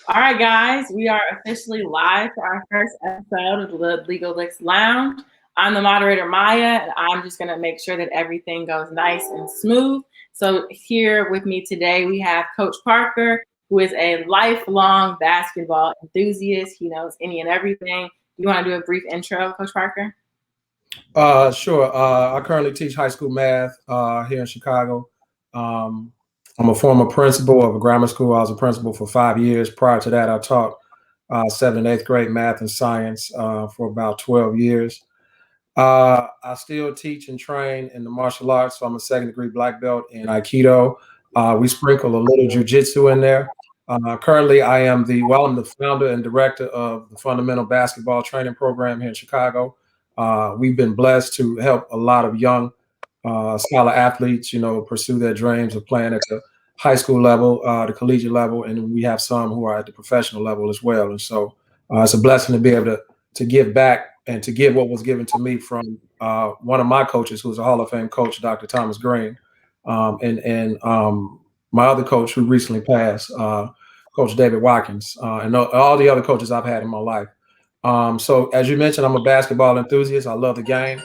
All right, guys, we are officially live for our first episode of the Legal Licks Lounge. I'm the moderator, Maya, and I'm just going to make sure that everything goes nice and smooth. So, here with me today, we have Coach Parker, who is a lifelong basketball enthusiast. He knows any and everything. You want to do a brief intro, Coach Parker? Sure. I currently teach high school math here in Chicago. Um, I'm a former principal of a grammar school. I was a principal for 5 years. Prior to that, I taught 7th and 8th grade math and science for about 12 years. I still teach and train in the martial arts. So I'm a second degree black belt in Aikido. We sprinkle a little jujitsu in there. Currently, I'm the founder and director of the Fundamental Basketball Training Program here in Chicago. We've been blessed to help a lot of young scholar athletes, pursue their dreams of playing at the high school level, the collegiate level, and we have some who are at the professional level as well. And so it's a blessing to be able to give back and to give what was given to me from one of my coaches, who's a Hall of Fame coach, Dr. Thomas Green, and my other coach who recently passed, Coach David Watkins, and all the other coaches I've had in my life. So as you mentioned, I'm a basketball enthusiast. I love the game.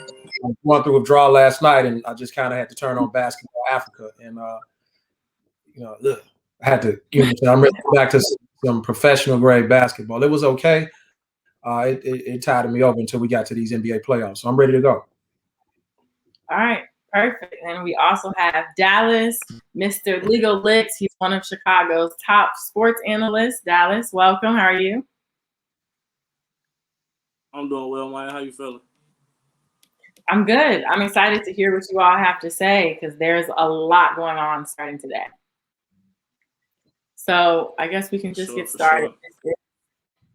I went through withdrawal last night, and I just kind of had to turn on Basketball Africa, and look, I had to. I'm ready to go back to some professional grade basketball. It was okay. It tied me over until we got to these NBA playoffs. So I'm ready to go. All right, perfect. And we also have Dallas, Mr. Legal Licks. He's one of Chicago's top sports analysts. Dallas, welcome. How are you? I'm doing well, Maya. How you feeling? I'm good. I'm excited to hear what you all have to say because there's a lot going on starting today. So I guess we can just get started. Sure.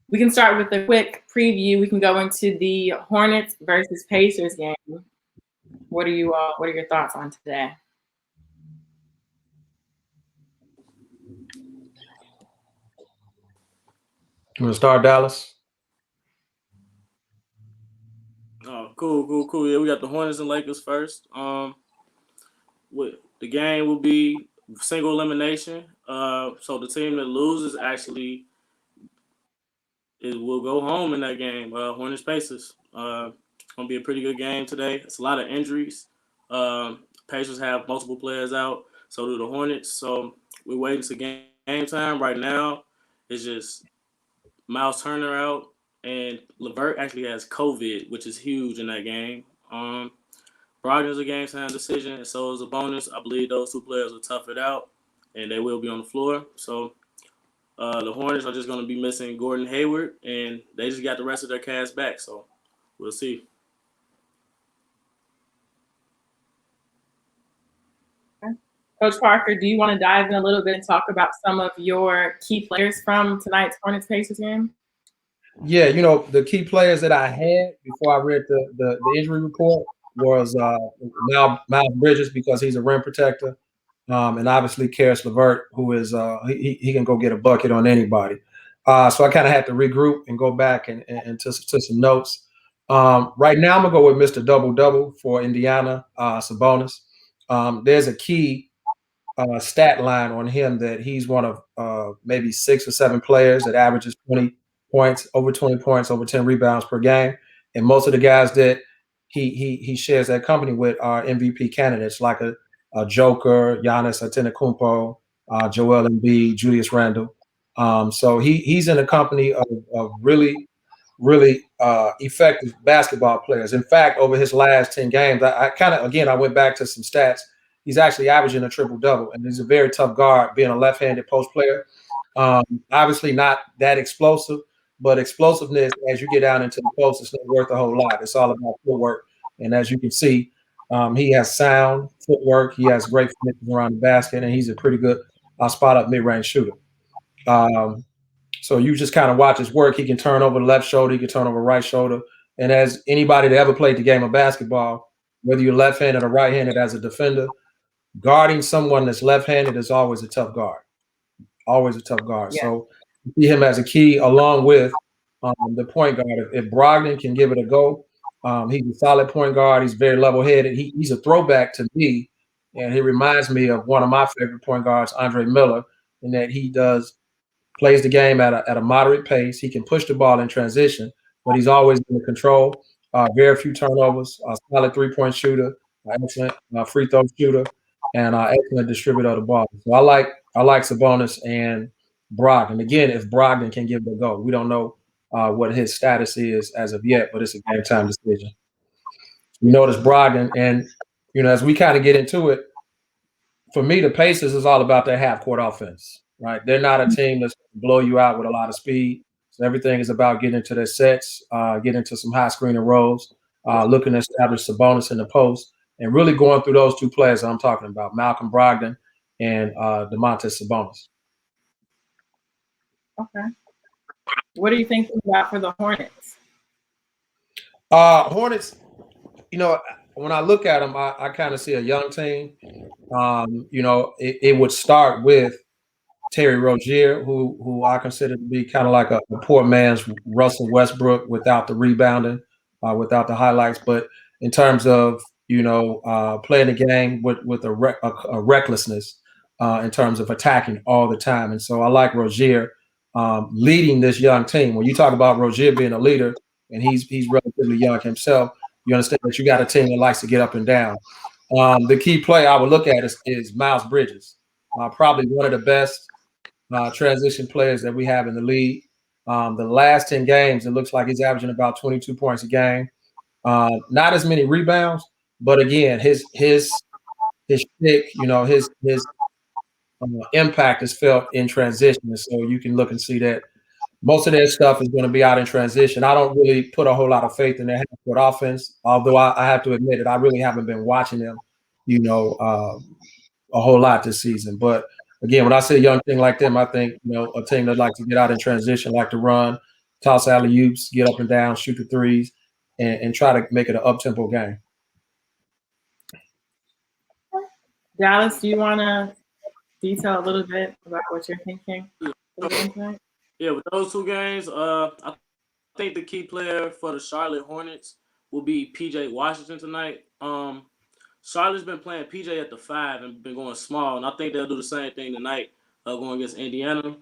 We can start with a quick preview. We can go into the Hornets versus Pacers game. What are your thoughts on today? You want to start, Dallas? Oh, cool. Yeah, we got the Hornets and Lakers first. The game will be single elimination. So the team that loses actually will go home in that game. Hornets Pacers. Gonna be a pretty good game today. It's a lot of injuries. Pacers have multiple players out. So do the Hornets. So we're waiting to game time. Right now, it's just Miles Turner out, and LeVert actually has COVID, which is huge in that game. Brogdon's a game time decision, and so is a bonus. I believe those two players will tough it out, and they will be on the floor. So the Hornets are just going to be missing Gordon Hayward, and they just got the rest of their cast back. So we'll see. Coach Parker, do you want to dive in a little bit and talk about some of your key players from tonight's Hornets Pacers game? Yeah, the key players that I had before I read the injury report was Miles Bridges, because he's a rim protector, and obviously Karis LeVert, who is he can go get a bucket on anybody. So I kind of had to regroup and go back and to some notes. Right now, I'm gonna go with Mr. Double Double for Indiana, Sabonis. There's a key stat line on him that he's one of maybe 6 or 7 players that averages 20 points, over 20 points, over 10 rebounds per game. And most of the guys that he shares that company with are MVP candidates, like a Joker, Giannis Antetokounmpo, Joel Embiid, Julius Randle. So he's in a company of really effective basketball players. In fact, over his last 10 games, I went back to some stats. He's actually averaging a triple-double, and he's a very tough guard, being a left-handed post player. Obviously not that explosive, but explosiveness, as you get down into the post, it's not worth a whole lot. It's all about footwork. And as you can see, he has sound footwork. He has great finishing around the basket, and he's a pretty good spot-up mid-range shooter. So you just kind of watch his work. He can turn over the left shoulder. He can turn over the right shoulder. And as anybody that ever played the game of basketball, whether you're left-handed or right-handed as a defender, guarding someone that's left-handed is always a tough guard. Always a tough guard. Yeah. So you see him as a key, along with the point guard. If Brogdon can give it a go, he's a solid point guard. He's very level-headed. He's a throwback to me, and he reminds me of one of my favorite point guards, Andre Miller, in that he does plays the game at a moderate pace. He can push the ball in transition, but he's always in control. Very few turnovers. Solid 3-point shooter. Excellent free throw shooter, and excellent distributor of the ball. So I like Sabonis and Brogdon. Again, if Brogdon can give it a go, we don't know what his status is as of yet, but it's a game time decision. You notice Brogdon, and as we kind of get into it, for me, the Pacers is all about their half court offense, right? They're not a team that's going to blow you out with a lot of speed. So everything is about getting into their sets, getting into some high screen and rolls, looking to establish Sabonis in the post, and really going through those two players that I'm talking about, Malcolm Brogdon and Domantas Sabonis. Okay. What do you think about for the Hornets? Hornets, when I look at them, I kind of see a young team. It would start with Terry Rozier, who I consider to be kind of like a poor man's Russell Westbrook without the rebounding, without the highlights. But in terms of playing the game with a recklessness in terms of attacking all the time, and so I like Rozier leading this young team. When you talk about Rozier being a leader, and he's relatively young himself, you understand that you got a team that likes to get up and down. The key play I would look at is Miles Bridges, probably one of the best transition players that we have in the league. The last 10 games, it looks like he's averaging about 22 points a game. Not as many rebounds, but again, his stick, his impact is felt in transition. And so you can look and see that most of their stuff is going to be out in transition. I don't really put a whole lot of faith in their half-court offense, although I have to admit it, I really haven't been watching them, a whole lot this season. But again, when I say a young thing like them, I think, a team that likes to get out in transition, like to run, toss alley-oops, get up and down, shoot the threes, and try to make it an up-tempo game. Dallas, do you want to detail a little bit about what you're thinking? Yeah, with those two games, I think the key player for the Charlotte Hornets will be PJ Washington tonight. Charlotte's been playing PJ at the 5 and been going small, and I think they'll do the same thing tonight going against Indiana.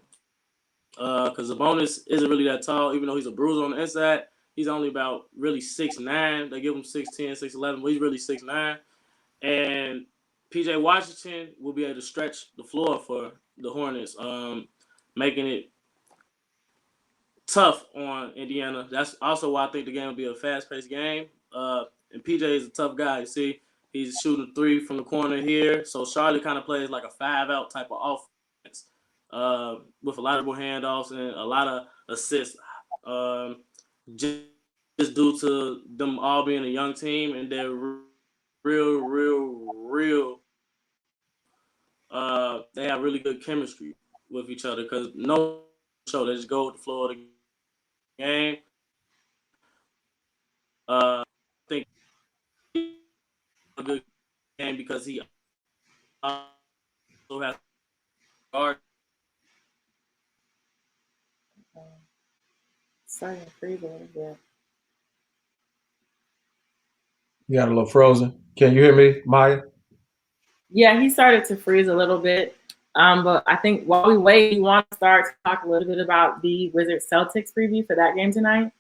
Because Sabonis isn't really that tall, even though he's a bruiser on the inside. He's only about really 6'9". They give him 6'10", 6'11", but he's really 6'9". And PJ Washington will be able to stretch the floor for the Hornets, making it tough on Indiana. That's also why I think the game will be a fast-paced game. And PJ is a tough guy. You see, he's shooting 3 from the corner here. So Charlotte kind of plays like a 5-out type of offense with a lot of handoffs and a lot of assists. Just due to them all being a young team and they're real. They have really good chemistry with each other because no show they just go with the flow of the game. I think a good game because he also has guard. Starting to freeze a little bit. You got a little frozen. Can you hear me, Maya? Yeah, he started to freeze a little bit. But I think while we wait, you want to start to talk a little bit about the Wizards Celtics preview for that game tonight?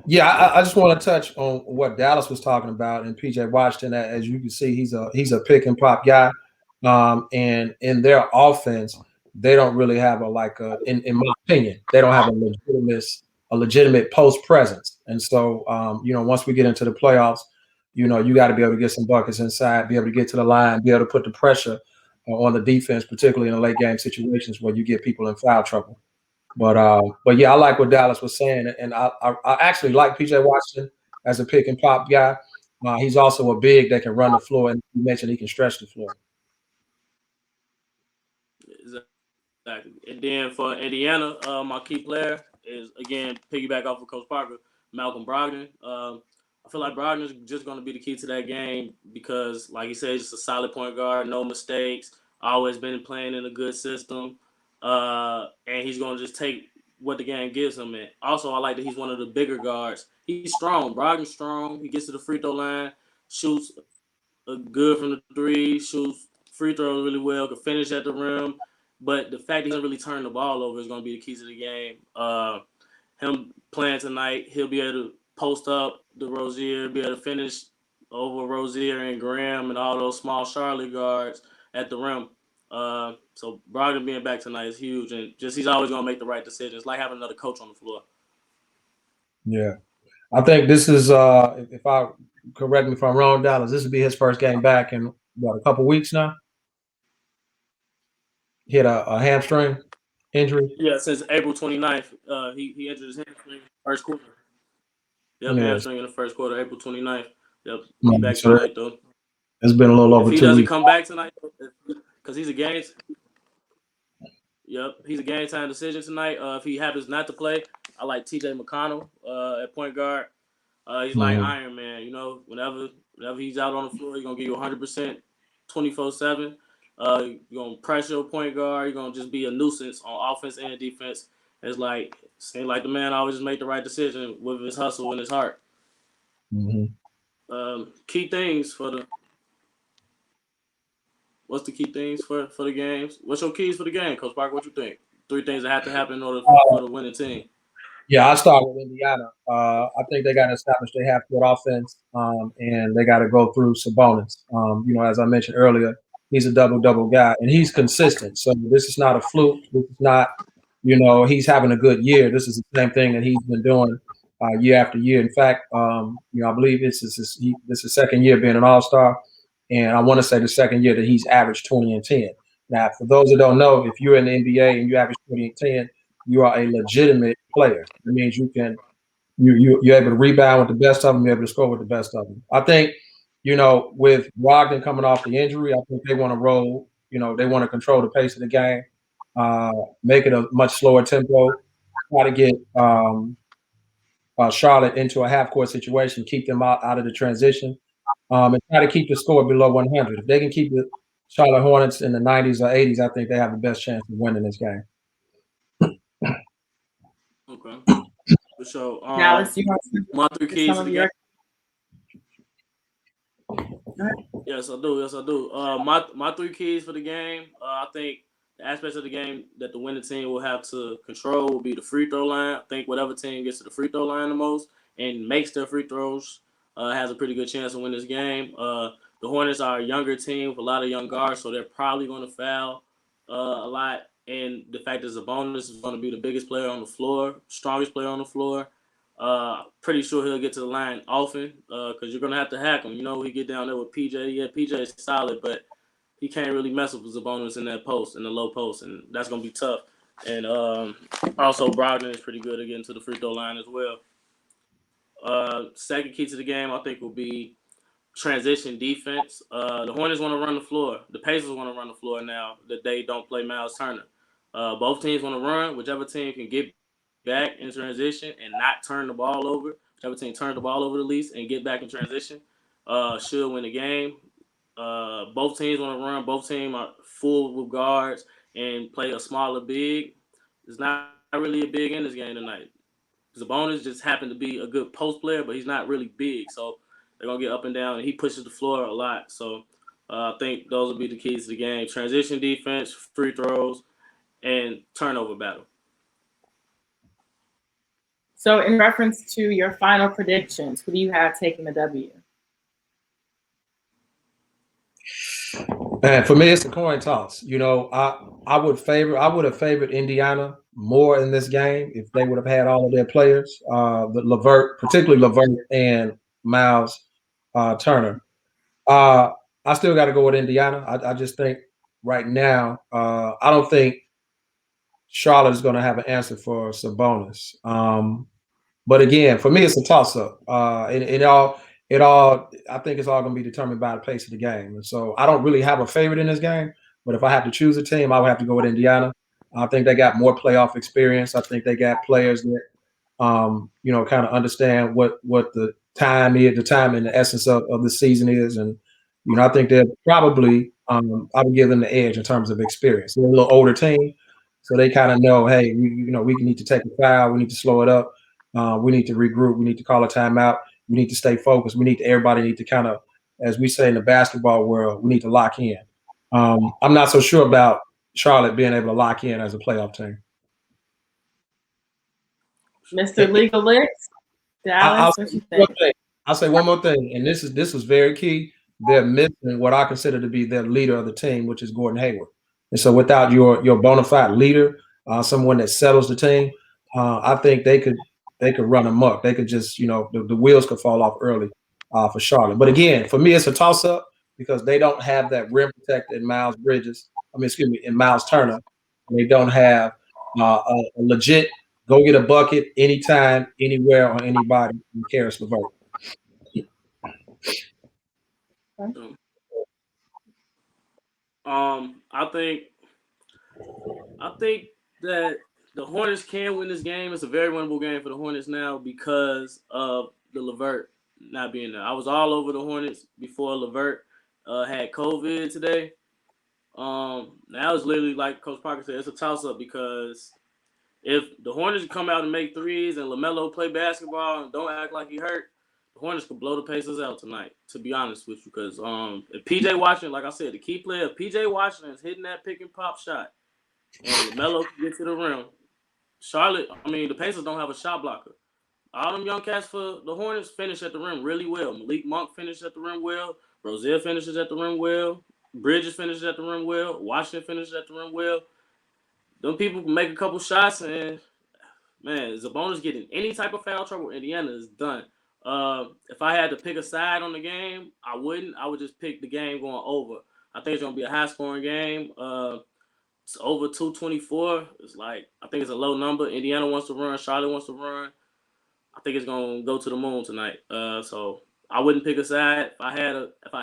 Yeah, I just want to touch on what Dallas was talking about and PJ Washington. As you can see, he's a pick and pop guy. And in their offense, they don't really have in my opinion, they don't have a legitimate post presence. And so, once we get into the playoffs, you got to be able to get some buckets inside, be able to get to the line, be able to put the pressure on the defense, particularly in the late game situations where you get people in foul trouble. But yeah, I like what Dallas was saying, and I actually like PJ Washington as a pick and pop guy. He's also a big that can run the floor, and you mentioned he can stretch the floor. Exactly. And then for Indiana, my key player is, again, piggyback off of Coach Parker, Malcolm Brogdon. I feel like Brogdon is just going to be the key to that game because, like he said, he's just a solid point guard, no mistakes, always been playing in a good system, and he's going to just take what the game gives him. And also, I like that he's one of the bigger guards. He's strong. Brogdon's strong. He gets to the free throw line, shoots good from the 3, shoots free throws really well, can finish at the rim. but the fact he doesn't really turn the ball over is going to be the key to the game. Him playing tonight, he'll be able to post up the Rozier, be able to finish over Rozier and Graham and all those small Charlotte guards at the rim. So Brogdon being back tonight is huge, and just he's always going to make the right decisions, like having another coach on the floor. Yeah, I think this is if I correct me if I'm wrong, Dallas, this will be his first game back in what, a couple weeks now. He had a hamstring injury. Yeah, since April 29th, he injured his hamstring in the first quarter. Yep, hamstring in the first quarter, April 29th. Yep, he's back tonight though. It's been a little over 2 weeks. If he doesn't come back tonight, because he's a game. Yep, he's a game time decision tonight. If he happens not to play, I like T.J. McConnell at point guard. He's like Iron Man, you know. Whenever he's out on the floor, he's gonna give you 100%, 24/7. You're gonna press your point guard. You're gonna just be a nuisance on offense and defense. It's like seems like the man always just make the right decision with his hustle and his heart. Key things for the. What's the key things for the games? What's your keys for the game, Coach Parker? What you think? 3 things that have to happen in order for the winning team. Yeah, I'll start with Indiana. I think they got to establish their half-court offense, and they got to go through Sabonis. You know, as I mentioned earlier, he's a double-double guy, and he's consistent. So this is not a fluke. This is not, you know, he's having a good year. This is the same thing that he's been doing year after year. In fact, you know, I believe this is his second year being an All-Star, and I want to say the second year that he's averaged 20 and 10. Now, for those that don't know, if you're in the NBA and you average 20 and 10, you are a legitimate player. It means you can you're able to rebound with the best of them, you're able to score with the best of them. I think, you know, with Brogdon coming off the injury, I think they want to roll. You know, they want to control the pace of the game, make it a much slower tempo, try to get Charlotte into a half-court situation, keep them out of the transition, and try to keep the score below 100. If they can keep the Charlotte Hornets in the 90s or 80s, I think they have the best chance of winning this game. Okay. So, Dallas, you my 3 keys to the game. Yes, I do. My 3 keys for the game. I think the aspects of the game that the winning team will have to control will be the free throw line. I think whatever team gets to the free throw line the most and makes their free throws has a pretty good chance to win this game. The Hornets are a younger team with a lot of young guards, so they're probably going to foul a lot. And the fact that Sabonis is going to be the biggest player on the floor, strongest player on the floor. Pretty sure he'll get to the line often because you're going to have to hack him. You know, he get down there with PJ. Yeah, PJ is solid, but he can't really mess with Sabonis in that post, in the low post, and that's going to be tough. And also Brogdon is pretty good at getting to the free throw line as well. Second key to the game, I think, will be transition defense. The Hornets want to run the floor. The Pacers want to run the floor now that they don't play Miles Turner. Both teams want to run. Whichever team can get back in transition and not turn the ball over, whichever team turns the ball over the least and get back in transition, should win the game. Both teams want to run. Both teams are full with guards and play a smaller big. There's not really a big in this game tonight. Sabonis just happened to be a good post player, but he's not really big. So they're going to get up and down, and he pushes the floor a lot. So I think those will be the keys to the game. Transition defense, free throws, and turnover battle. So in reference to your final predictions, who do you have taking the W? And for me, it's a coin toss. You know, I would have favored Indiana more in this game if they would have had all of their players, particularly LeVert and Miles Turner. I still got to go with Indiana. I just think right now, I don't think Charlotte is going to have an answer for Sabonis. But again, for me, it's a toss-up. It all, I think it's all going to be determined by the pace of the game. And so I don't really have a favorite in this game. But if I have to choose a team, I would have to go with Indiana. I think they got more playoff experience. I think they got players that, you know, kind of understand what the time is, the time and the essence of the season is. And, you know, I think they're probably, I would give them the edge in terms of experience. They're a little older team, so they kind of know, hey, you know, we need to take a foul. We need to slow it up. We need to regroup. We need to call a timeout. We need to stay focused. Everybody need to kind of, as we say in the basketball world, we need to lock in. I'm not so sure about Charlotte being able to lock in as a playoff team. Mr. Legal Licks, Dallas, what you think? I'll say one more thing, and this was very key. They're missing what I consider to be their leader of the team, which is Gordon Hayward. And so, without your bona fide leader, someone that settles the team, I think they could run amok. They could just, the wheels could fall off early for Charlotte. But again, for me, it's a toss up because they don't have that rim protector in Miles Bridges. In Miles Turner. They don't have a legit go get a bucket anytime, anywhere, on anybody in Caris LeVert. I think that the Hornets can win this game. It's a very winnable game for the Hornets now because of the LeVert not being there. I was all over the Hornets before LeVert had COVID today. Now it's literally like Coach Parker said, it's a toss-up because if the Hornets come out and make threes and LaMelo play basketball and don't act like he hurt, the Hornets could blow the Pacers out tonight, to be honest with you. Because if P.J. Washington, like I said, the key player, if P.J. Washington is hitting that pick and pop shot and LaMelo can get to the rim, the Pacers don't have a shot blocker. All them young cats for the Hornets finish at the rim really well. Malik Monk finishes at the rim well. Rozier finishes at the rim well. Bridges finishes at the rim well. Washington finishes at the rim well. Them people can make a couple shots, and, man, Sabonis getting any type of foul trouble, Indiana is done. If I had to pick a side on the game, I wouldn't. I would just pick the game going over. I think it's going to be a high-scoring game. It's over 224. I think it's a low number. Indiana wants to run. Charlotte wants to run. I think it's going to go to the moon tonight. So I wouldn't pick a side. If I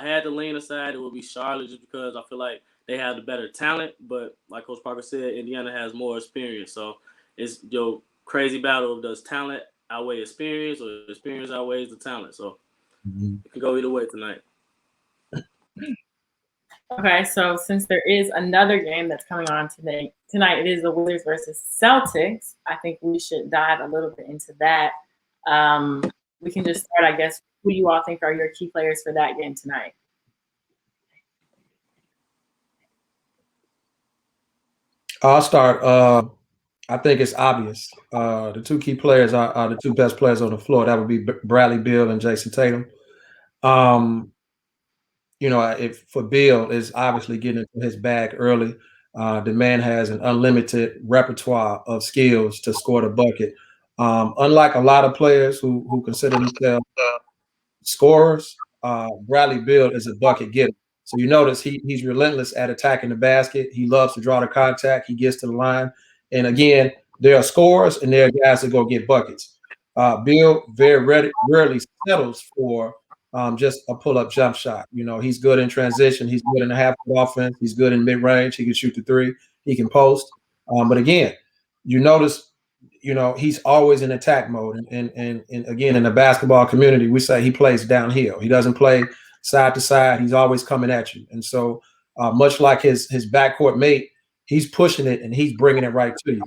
had to lean a side, it would be Charlotte just because I feel like they have the better talent. But like Coach Parker said, Indiana has more experience. So it's your crazy battle of does talent outweigh experience or experience outweighs the talent. So it can go either way tonight. Okay, so since there is another game that's coming on tonight, it is the Wizards versus Celtics. I think we should dive a little bit into that. We can just start, I guess, who do you all think are your key players for that game tonight? I'll start. I think it's obvious. The two key players are the two best players on the floor. That would be Bradley Beal and Jason Tatum. If for Beal is obviously getting into his bag early. The man has an unlimited repertoire of skills to score the bucket. Unlike a lot of players who consider themselves scorers, Bradley Beal is a bucket getter. So you notice he's relentless at attacking the basket. He loves to draw the contact. He gets to the line. And again, there are scorers and there are guys that go get buckets. Beal very rarely settles for just a pull-up jump shot. He's good in transition. He's good in the half-court offense. He's good in mid-range. He can shoot the three. He can post. But again, you notice, he's always in attack mode. And again, in the basketball community, we say he plays downhill. He doesn't play side to side. He's always coming at you. And so much like his backcourt mate, he's pushing it and he's bringing it right to you.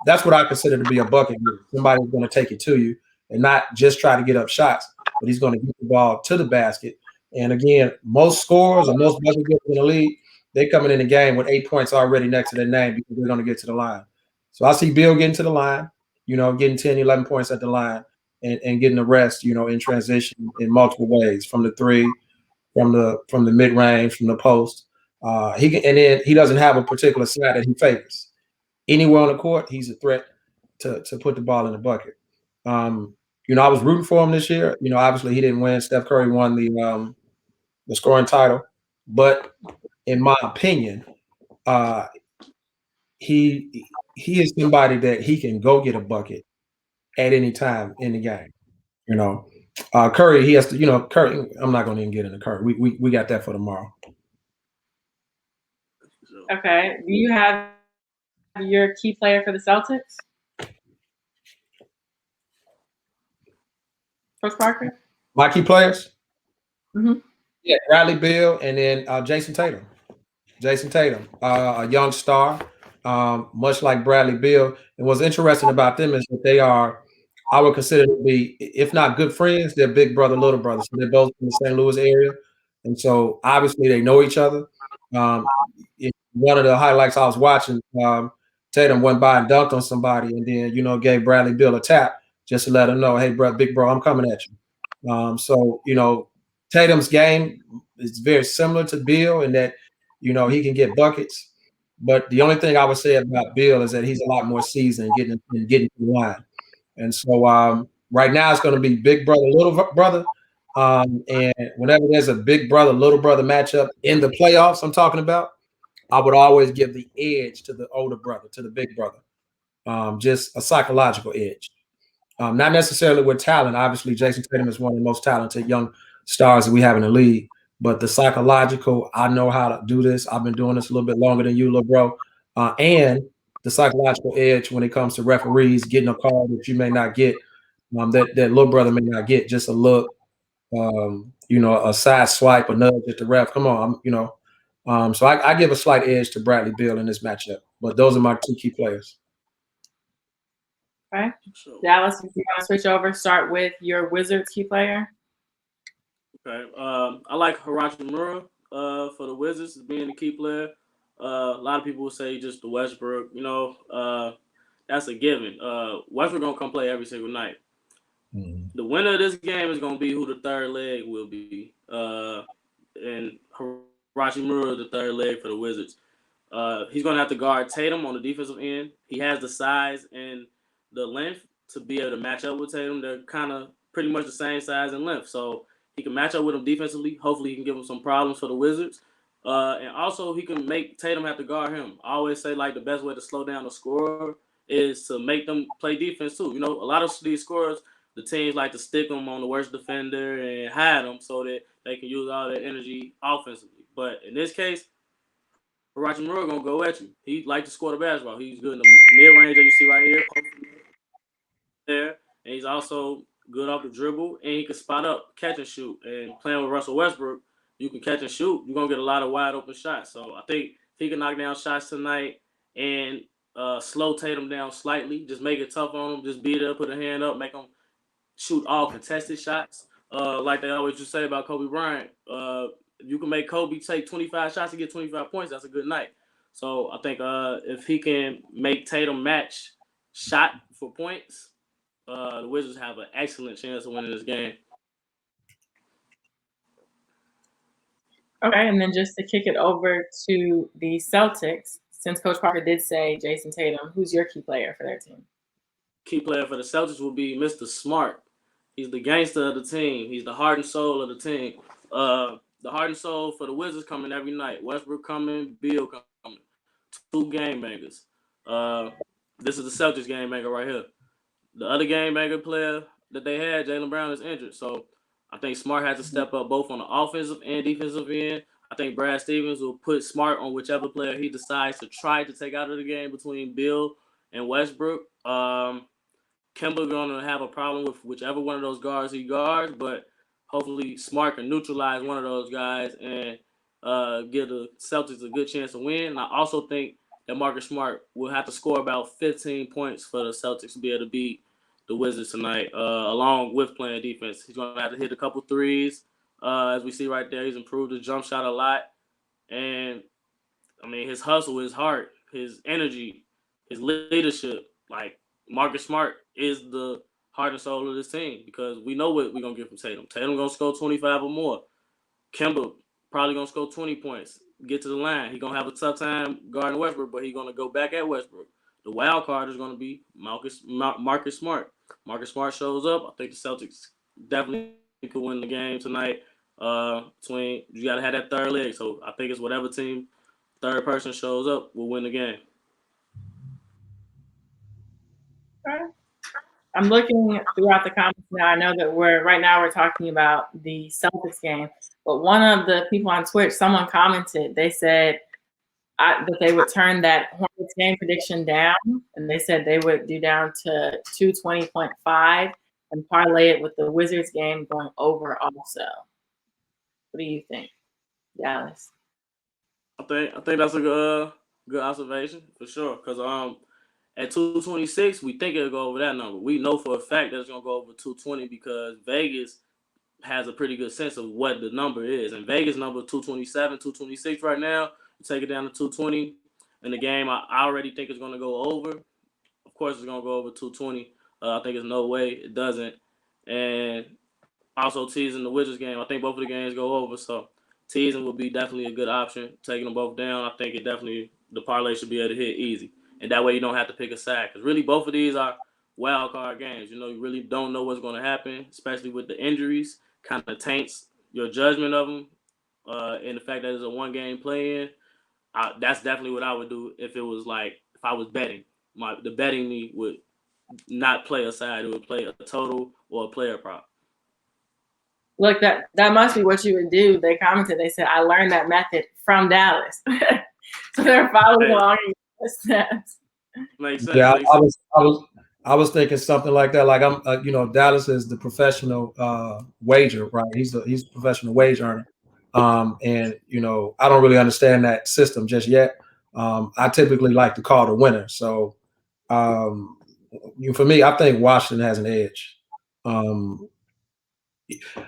That's what I consider to be a bucket getter. Somebody's going to take it to you and not just try to get up shots, but he's going to get the ball to the basket. And again, most scorers or most bucket getters in the league, they're coming in the game with 8 points already next to their name because they're going to get to the line. So I see Beal getting to the line, getting 10, 11 points at the line and getting the rest, in transition in multiple ways, from the three, from the mid-range, from the post. Then he doesn't have a particular side that he favors. Anywhere on the court, he's a threat to put the ball in the bucket. I was rooting for him this year. Obviously he didn't win. Steph Curry won the scoring title. But in my opinion, he is somebody that he can go get a bucket at any time in the game. Curry, he has to, Curry, I'm not going to even get into Curry. We got that for tomorrow. Okay. Do you have your key player for the Celtics? Coach Parker? My key players? Mm-hmm. Yeah, Bradley Beal and then Jason Tatum. Jason Tatum, a young star, much like Bradley Beal. And what's interesting about them is that they are, I would consider to be, if not good friends, they're big brother, little brother. So they're both in the St. Louis area. And so obviously they know each other. one of the highlights I was watching, Tatum went by and dunked on somebody, and then gave Bradley Beal a tap just to let him know, hey, bro, big bro, I'm coming at you. So Tatum's game is very similar to Beal in that he can get buckets, but the only thing I would say about Beal is that he's a lot more seasoned getting to the line. And so right now it's going to be big brother, little brother. And whenever there's a big brother, little brother matchup in the playoffs, I'm talking about, I would always give the edge to the older brother, to the big brother. Just a psychological edge. Not necessarily with talent. Obviously, Jason Tatum is one of the most talented young stars that we have in the league. But the psychological, I know how to do this. I've been doing this a little bit longer than you, little bro. And the psychological edge when it comes to referees getting a call that you may not get, that little brother may not get, just a look, a side swipe, a nudge at the ref. Come on, so I give a slight edge to Bradley Beal in this matchup. But those are my two key players. Okay. Dallas, if you want to switch over, start with your Wizards key player. Okay. I like Hachimura for the Wizards as being the key player. A lot of people will say just the Westbrook. That's a given. Westbrook gonna come play every single night. Mm-hmm. The winner of this game is gonna be who the third leg will be. And Hachimura, the third leg for the Wizards. He's gonna have to guard Tatum on the defensive end. He has the size and the length to be able to match up with Tatum. They're kind of pretty much the same size and length, so he can match up with him defensively. Hopefully, he can give him some problems for the Wizards. And also, he can make Tatum have to guard him. I always say, the best way to slow down a scorer is to make them play defense, too. A lot of these scorers, the teams like to stick them on the worst defender and hide them so that they can use all their energy offensively. But in this case, Hachimura going to go at you. He likes to score the basketball. He's good in the mid-range that you see right here. There, and he's also good off the dribble, and he can spot up, catch and shoot. And playing with Russell Westbrook, you can catch and shoot. You're gonna get a lot of wide open shots. So I think if he can knock down shots tonight and slow Tatum down slightly, just make it tough on him, just be there, put a hand up, make him shoot all contested shots. Like they always just say about Kobe Bryant, if you can make Kobe take 25 shots to get 25 points, that's a good night. So I think if he can make Tatum match shot for points, the Wizards have an excellent chance of winning this game. Okay, and then just to kick it over to the Celtics, since Coach Parker did say Jason Tatum, who's your key player for their team? Key player for the Celtics will be Mr. Smart. He's the gangster of the team. He's the heart and soul of the team. The heart and soul for the Wizards coming every night. Westbrook coming, Beal coming. 2 game bangers. This is the Celtics game banger right here. The other game maker player that they had, Jaylen Brown, is injured. So I think Smart has to step up both on the offensive and defensive end. I think Brad Stevens will put Smart on whichever player he decides to try to take out of the game between Beal and Westbrook. Kemba going to have a problem with whichever one of those guards he guards, but hopefully Smart can neutralize one of those guys and give the Celtics a good chance to win. And I also think that Marcus Smart will have to score about 15 points for the Celtics to be able to beat the Wizards tonight, along with playing defense. He's going to have to hit a couple threes. As we see right there, he's improved his jump shot a lot. And, his hustle, his heart, his energy, his leadership, Marcus Smart is the heart and soul of this team because we know what we're going to get from Tatum. Tatum going to score 25 or more. Kemba probably going to score 20 points. Get to the line. He's going to have a tough time guarding Westbrook, but he's going to go back at Westbrook. The wild card is going to be Marcus Smart. Marcus Smart shows up. I think the Celtics definitely could win the game tonight. You got to have that third leg. So I think it's whatever team third person shows up will win the game. Okay. I'm looking throughout the comments now. I know that we're talking about the Celtics game, but one of the people on Twitch, someone commented, they said that they would turn that Hornets game prediction down, and they said they would do down to 220.5 and parlay it with the Wizards game going over also. What do you think, Dallas? I think that's a good observation for sure. Because at 226, we think it'll go over that number. We know for a fact that it's gonna go over 220 because Vegas has a pretty good sense of what the number is. And Vegas number 227, 226 right now take it down to 220. In the game, I already think it's going to go over. Of course, it's going to go over 220. I think there's no way it doesn't. And also teasing the Wizards game. I think both of the games go over. So teasing would be definitely a good option. Taking them both down, I think the parlay should be able to hit easy. And that way you don't have to pick a side. Because really both of these are wild card games. You really don't know what's going to happen, especially with the injuries. Kind of taints your judgment of them. And the fact that it's a one-game play-in, that's definitely what I would do if it was if I was betting. The betting me would not play a side. It would play a total or a player prop. Look, that must be what you would do. They commented. They said, I learned that method from Dallas. So they're following along in your steps. Makes sense. Yeah, I was thinking something like that. Like Dallas is the professional wager, right? He's a professional wage earner. And I don't really understand that system just yet. I typically like to call the winner. So for me, I think Washington has an edge.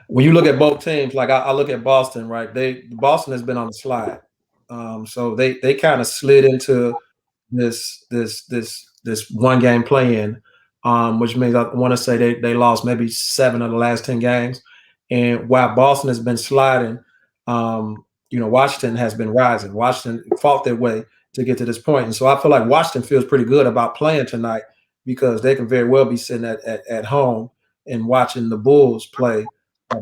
When you look at both teams, like I look at Boston, right? Boston has been on the slide. So they kind of slid into this one game play-in, which means I want to say they lost maybe 7 of the last 10 games. And while Boston has been sliding, Washington has been rising. Washington fought their way to get to this point. And so I feel like Washington feels pretty good about playing tonight because they can very well be sitting at home and watching the Bulls play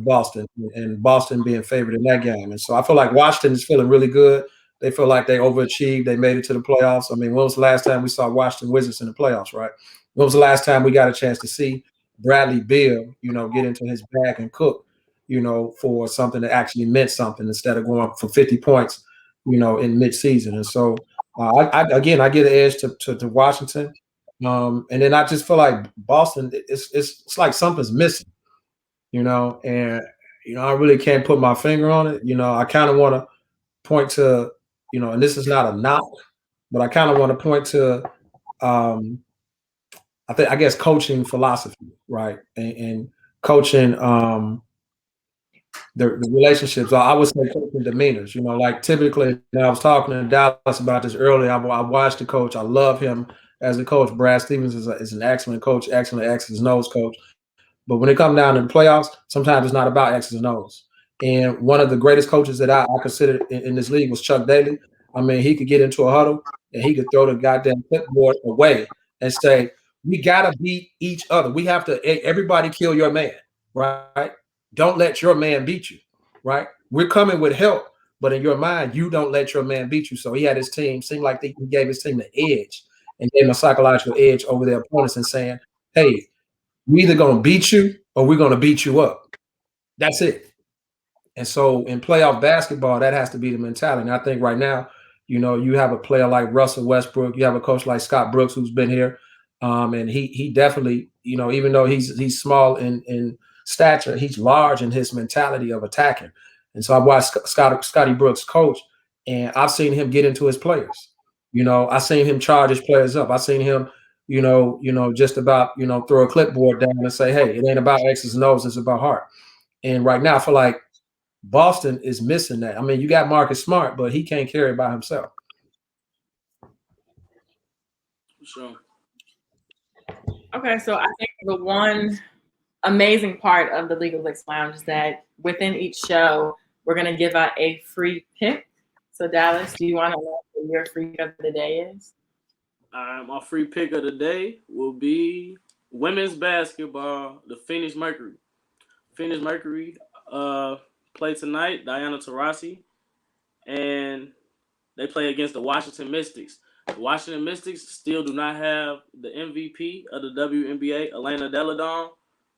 Boston, and Boston being favored in that game. And so I feel like Washington is feeling really good. They feel like they overachieved. They made it to the playoffs. I mean, when was the last time we saw Washington Wizards in the playoffs, right? When was the last time we got a chance to see Bradley Beal, get into his bag and cook, for something that actually meant something instead of going for 50 points, in midseason. And so, I get an edge to Washington. And then I just feel like Boston, it's like something's missing, and, I really can't put my finger on it. I kind of want to point to, and this is not a knock, but I kind of want to point to, I guess coaching philosophy, right? And coaching, the relationships. I would say coaching demeanors, like typically, and I was talking to Dallas about this earlier. I watched the coach. I love him as a coach. Brad Stevens is an excellent coach, excellent X's and O's coach. But when it comes down to the playoffs, sometimes it's not about X's and O's. And one of the greatest coaches that I consider in this league was Chuck Daly. I mean, he could get into a huddle and he could throw the goddamn clipboard away and say, we got to beat each other. We have to, everybody kill your man, right? Don't let your man beat you, right? We're coming with help, but in your mind, you don't let your man beat you. So he had his team, seemed like he gave his team the edge and gave them a psychological edge over their opponents and saying, hey, we're either going to beat you or we're going to beat you up. That's it. And so in playoff basketball, that has to be the mentality. And I think right now, you have a player like Russell Westbrook, you have a coach like Scott Brooks who's been here. And he definitely, even though he's small in stature, he's large in his mentality of attacking. And so I watched Scotty Brooks coach, and I've seen him get into his players. I've seen him charge his players up. I've seen him, just about, throw a clipboard down and say, hey, it ain't about X's and O's, it's about heart. And right now I feel like Boston is missing that. I mean, you got Marcus Smart, but he can't carry it by himself. Sure. Okay, so I think the one amazing part of the Legal Licks Lounge is that within each show, we're going to give out a free pick. So Dallas, do you want to know what your free pick of the day is? My free pick of the day will be women's basketball, the Phoenix Mercury. Phoenix Mercury play tonight, Diana Taurasi, and they play against the Washington Mystics. The Washington Mystics still do not have the MVP of the WNBA, Elena Delle Donne.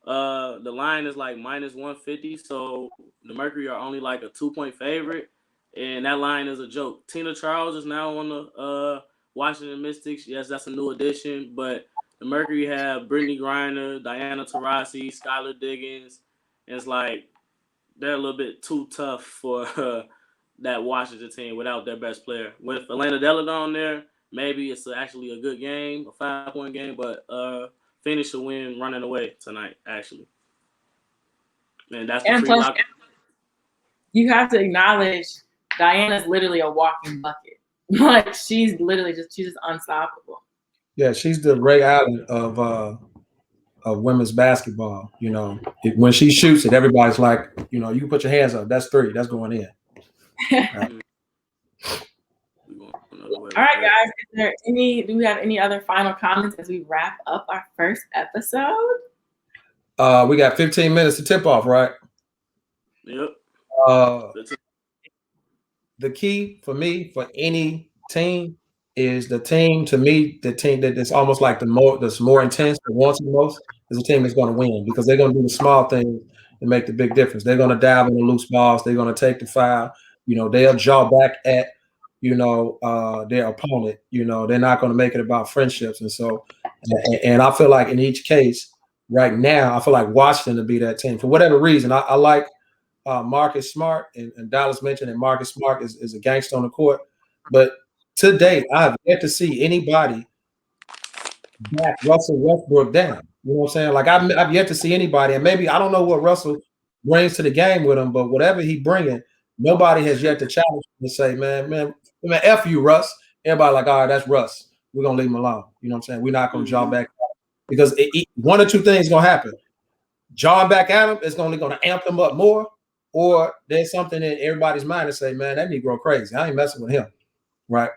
The line is like -150, so the Mercury are only like a 2-point favorite, and that line is a joke. Tina Charles is now on the Washington Mystics. Yes, that's a new addition, but the Mercury have Brittany Griner, Diana Taurasi, Skylar Diggins. And it's like they're a little bit too tough for that Washington team without their best player. With Elena Delle Donne there, maybe it's actually a good game, a 5-point game, but Phoenix will win running away tonight, actually. And that's the free lock. You have to acknowledge Diana's literally a walking bucket. Like she's just unstoppable. Yeah, she's the Ray Allen of women's basketball. You know, when she shoots it, everybody's like, you know, you can put your hands up. That's 3. That's going in. All right, guys. Do we have any other final comments as we wrap up our first episode? We got 15 minutes to tip off, right? Yep. The key for me for any team is the team that is almost like that's more intense, that wants the most, is a team that's going to win, because they're going to do the small things and make the big difference. They're going to dive in the loose balls. They're going to take the foul. You know, they'll jaw back at, you know, their opponent. You know, they're not going to make it about friendships. And so, and I feel like in each case right now, I feel like Washington to be that team for whatever reason. I like Marcus Smart, and Dallas mentioned that Marcus Smart is a gangster on the court. But to date, I have yet to see anybody back Russell Westbrook down. You know what I'm saying? Like I've yet to see anybody, and maybe I don't know what Russell brings to the game with him, but whatever he bringing, nobody has yet to challenge him to say, man, F you, Russ. Everybody like, all right, that's Russ. We're gonna leave him alone. You know what I'm saying? We're not gonna jaw back, because one or two things gonna happen. Jawing back at him is only gonna amp him up more, or there's something in everybody's mind to say, man, that Negro crazy. I ain't messing with him, right?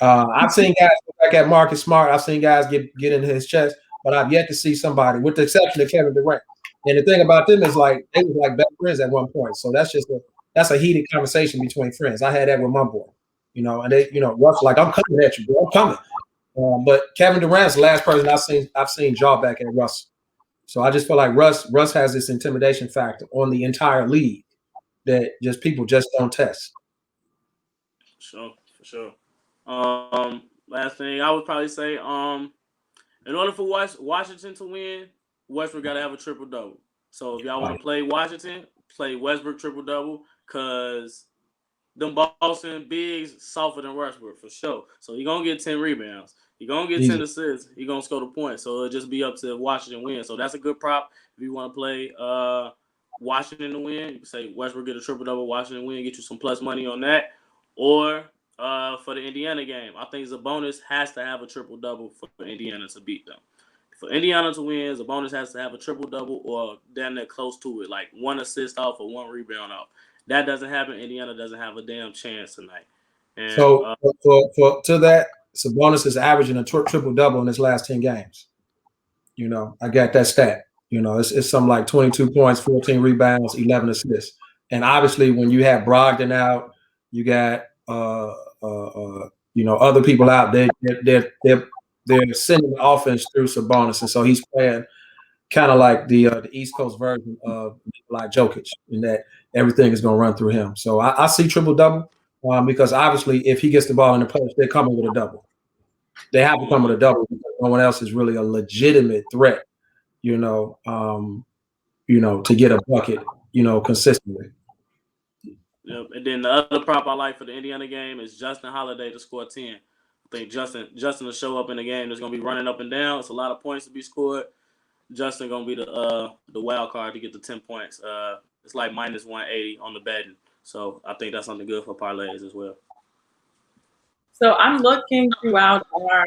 I've seen guys go back at Marcus Smart. I've seen guys get into his chest, but I've yet to see somebody, with the exception of Kevin Durant. And the thing about them is, like, they was like best friends at one point. So that's a heated conversation between friends. I had that with my boy, you know, and they, you know, Russ like, I'm coming at you, bro. I'm coming. But Kevin Durant's the last person I've seen jaw back at Russ. So I just feel like Russ has this intimidation factor on the entire league that people just don't test. For sure. Last thing I would probably say, in order for Washington to win, Westbrook got to have a triple-double. So if y'all want to play Washington, play Westbrook triple-double, because them Boston bigs softer than Westbrook for sure. So you're going to get 10 rebounds. You're going to get 10 assists. You're going to score the points. So it'll just be up to Washington win. So that's a good prop if you want to play Washington to win. You can say Westbrook get a triple-double, Washington win, get you some plus money on that. Or for the Indiana game, I think Sabonis has to have a triple-double for Indiana to beat them. For Indiana to win, Sabonis has to have a triple-double or down there close to it, like 1 assist off or 1 rebound off. That doesn't happen. Indiana doesn't have a damn chance tonight. And, so to that, Sabonis is averaging a triple-double in his last 10 games. You know, I got that stat. You know, it's something like 22 points, 14 rebounds, 11 assists. And obviously, when you have Brogdon out, you got you know, other people out there. They're sending the offense through Sabonis, and so he's playing kind of like the East Coast version of Nikola Jokic, in that everything is going to run through him. So I see triple-double because obviously, if he gets the ball in the post, they're coming with a double. They have to come with a double because no one else is really a legitimate threat, you know, to get a bucket, you know, consistently. Yep. And then the other prop I like for the Indiana game is Justin Holiday to score 10. I think Justin will show up in the game. There's going to be running up and down. It's a lot of points to be scored. Justin going to be the wild card to get the 10 points. It's like minus 180 on the betting. So I think that's something good for parlays as well. So I'm looking throughout our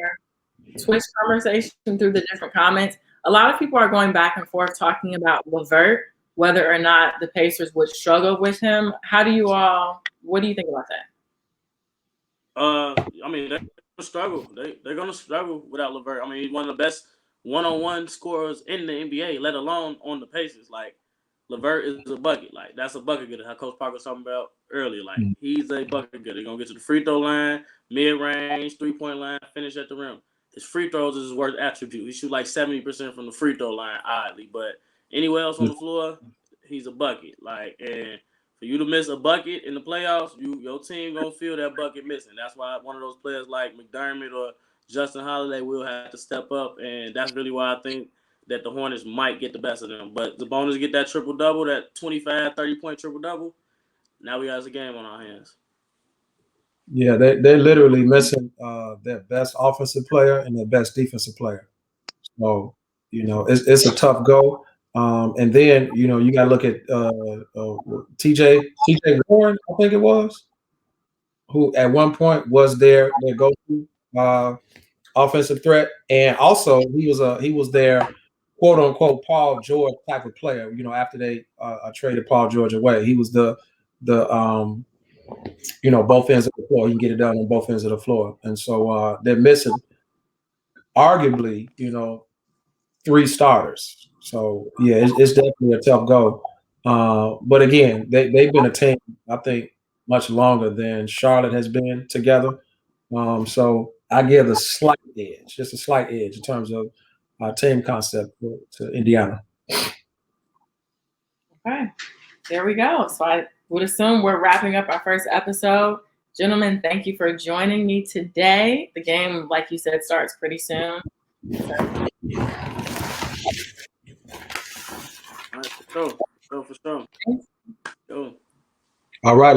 Twitch conversation through the different comments. A lot of people are going back and forth talking about LeVert, whether or not the Pacers would struggle with him. What do you think about that? I mean, they're going to struggle. They're going to struggle without LeVert. I mean, he's one of the best one-on-one scorers in the NBA, let alone on the Pacers. Like, LeVert is a bucket. Like, that's a bucket getter. How Coach Parker was talking about earlier. Like, he's a bucket getter. He's going to get to the free throw line, mid-range, three-point line, finish at the rim. His free throws is his worst attribute. He shoot like 70% from the free throw line, oddly. But anywhere else on the floor, he's a bucket. Like, and for you to miss a bucket in the playoffs, your team gonna feel that bucket missing. That's why one of those players like McDermott or Justin Holiday will have to step up, and that's really why I think that the Hornets might get the best of them. But the Boners get that triple-double, that 25, 30-point triple-double. Now we got a game on our hands. Yeah, they're literally missing their best offensive player and their best defensive player. So, you know, it's a tough go. And then, you know, you got to look at TJ Warren, I think it was. who at one point was their go-to offensive threat, and also he was their quote unquote Paul George type of player. You know, after they traded Paul George away, he was the both ends of the floor. He can get it done on both ends of the floor, and so they're missing arguably, 3 starters. So yeah, it's definitely a tough go. But again, they've been a team, I think, much longer than Charlotte has been together. So I give a slight edge, just a slight edge in terms of team concept to Indiana. Okay, there we go. So I would assume we're wrapping up our first episode. Gentlemen, thank you for joining me today. The game, like you said, starts pretty soon. All right, for sure. Go. All right.